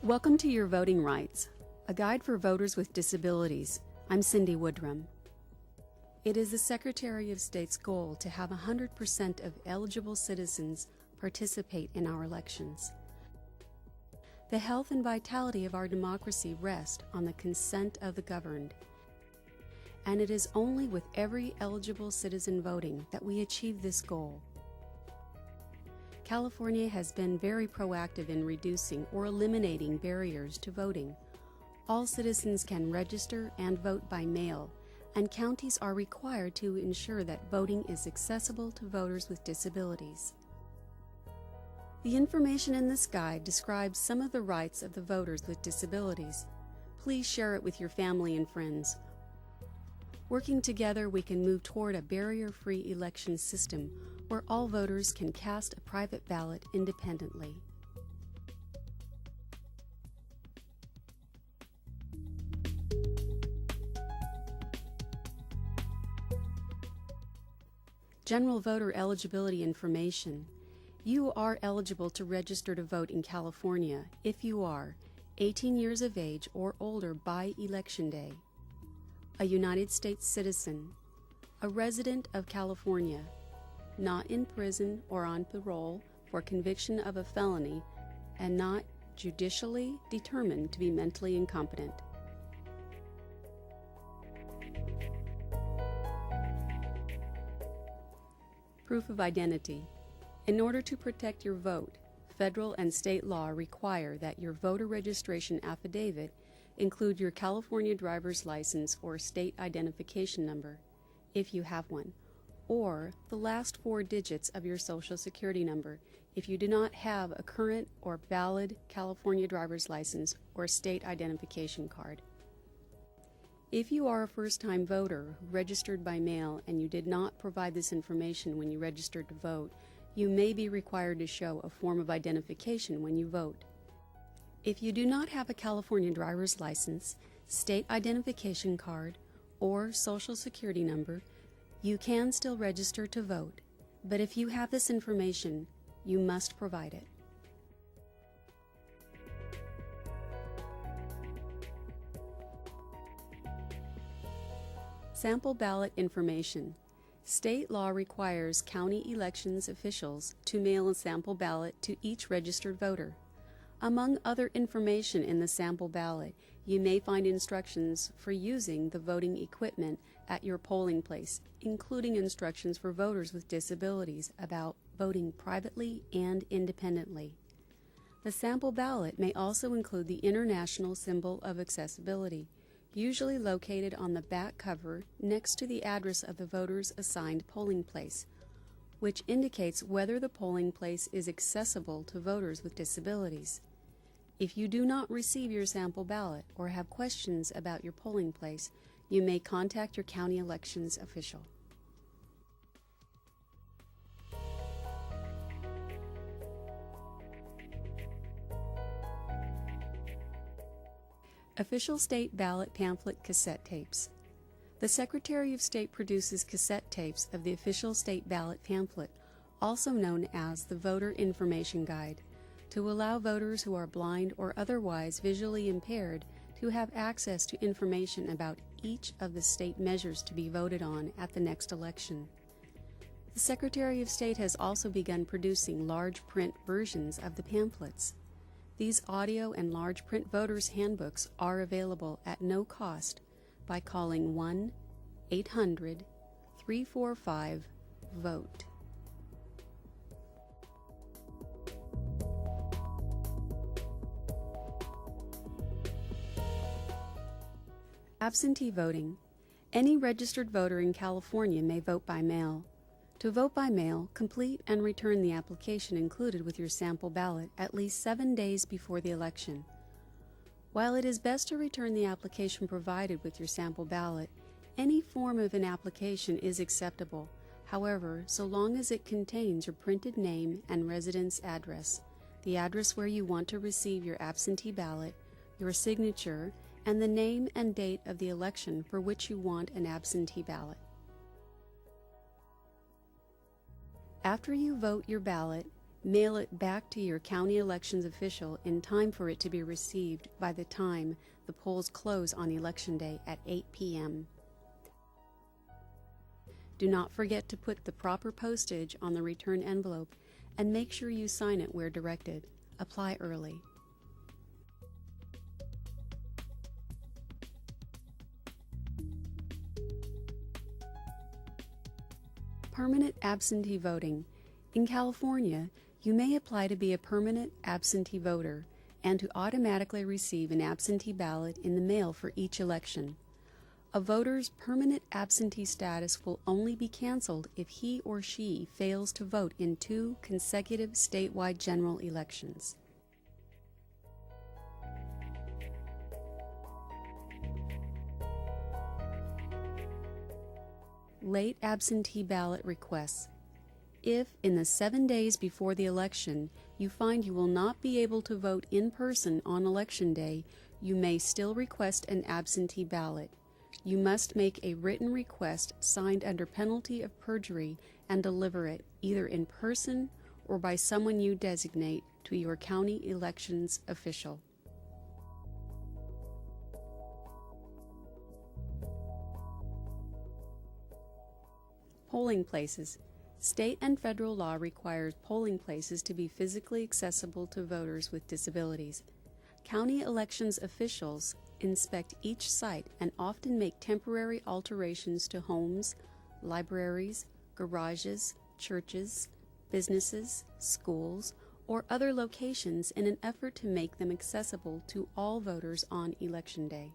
Welcome to Your Voting Rights, a guide for voters with disabilities. I'm Cindy Woodrum. It is the Secretary of State's goal to have 100% of eligible citizens participate in our elections. The health and vitality of our democracy rest on the consent of the governed, and it is only with every eligible citizen voting that we achieve this goal. California has been very proactive in reducing or eliminating barriers to voting. All citizens can register and vote by mail, and counties are required to ensure that voting is accessible to voters with disabilities. The information in this guide describes some of the rights of the voters with disabilities. Please share it with your family and friends. Working together, we can move toward a barrier-free election system where all voters can cast a private ballot independently. General voter eligibility information. You are eligible to register to vote in California if you are 18 years of age or older by Election Day, a United States citizen, a resident of California, not in prison or on parole for conviction of a felony, and not judicially determined to be mentally incompetent. Proof of identity. In order to protect your vote, federal and state law require that your voter registration affidavit include your California driver's license or state identification number, if you have one, or the last 4 digits of your Social Security number if you do not have a current or valid California driver's license or state identification card. If you are a first-time voter who registered by mail and you did not provide this information when you registered to vote, you may be required to show a form of identification when you vote. If you do not have a California driver's license, state identification card, or Social Security number, you can still register to vote, but if you have this information, you must provide it. Sample ballot information. State law requires county elections officials to mail a sample ballot to each registered voter. Among other information in the sample ballot, you may find instructions for using the voting equipment at your polling place, including instructions for voters with disabilities about voting privately and independently. The sample ballot may also include the International Symbol of Accessibility, usually located on the back cover next to the address of the voter's assigned polling place, which indicates whether the polling place is accessible to voters with disabilities. If you do not receive your sample ballot or have questions about your polling place, you may contact your county elections official. Official State Ballot Pamphlet Cassette Tapes. The Secretary of State produces cassette tapes of the Official State Ballot Pamphlet, also known as the Voter Information Guide, to allow voters who are blind or otherwise visually impaired to have access to information about each of the state measures to be voted on at the next election. The Secretary of State has also begun producing large print versions of the pamphlets. These audio and large print voters' handbooks are available at no cost by calling 1-800-345-VOTE. Absentee voting. Any registered voter in California may vote by mail. To vote by mail, complete and return the application included with your sample ballot at least 7 days before the election. While it is best to return the application provided with your sample ballot, any form of an application is acceptable. However, so long as it contains your printed name and residence address, the address where you want to receive your absentee ballot, your signature, and the name and date of the election for which you want an absentee ballot. After you vote your ballot, Mail it back to your county elections official in time for it to be received by the time the polls close on Election Day at 8 p.m. Do not forget to put the proper postage on the return envelope and make sure you sign it where directed. Apply early. Permanent absentee voting. In California, you may apply to be a permanent absentee voter and to automatically receive an absentee ballot in the mail for each election. A voter's permanent absentee status will only be canceled if he or she fails to vote in 2 consecutive statewide general elections. Late absentee ballot requests. If, in the 7 days before the election, you find you will not be able to vote in person on Election Day, you may still request an absentee ballot. You must make a written request signed under penalty of perjury and deliver it, either in person or by someone you designate, to your county elections official. Polling places. State and federal law requires polling places to be physically accessible to voters with disabilities. County elections officials inspect each site and often make temporary alterations to homes, libraries, garages, churches, businesses, schools, or other locations in an effort to make them accessible to all voters on Election Day.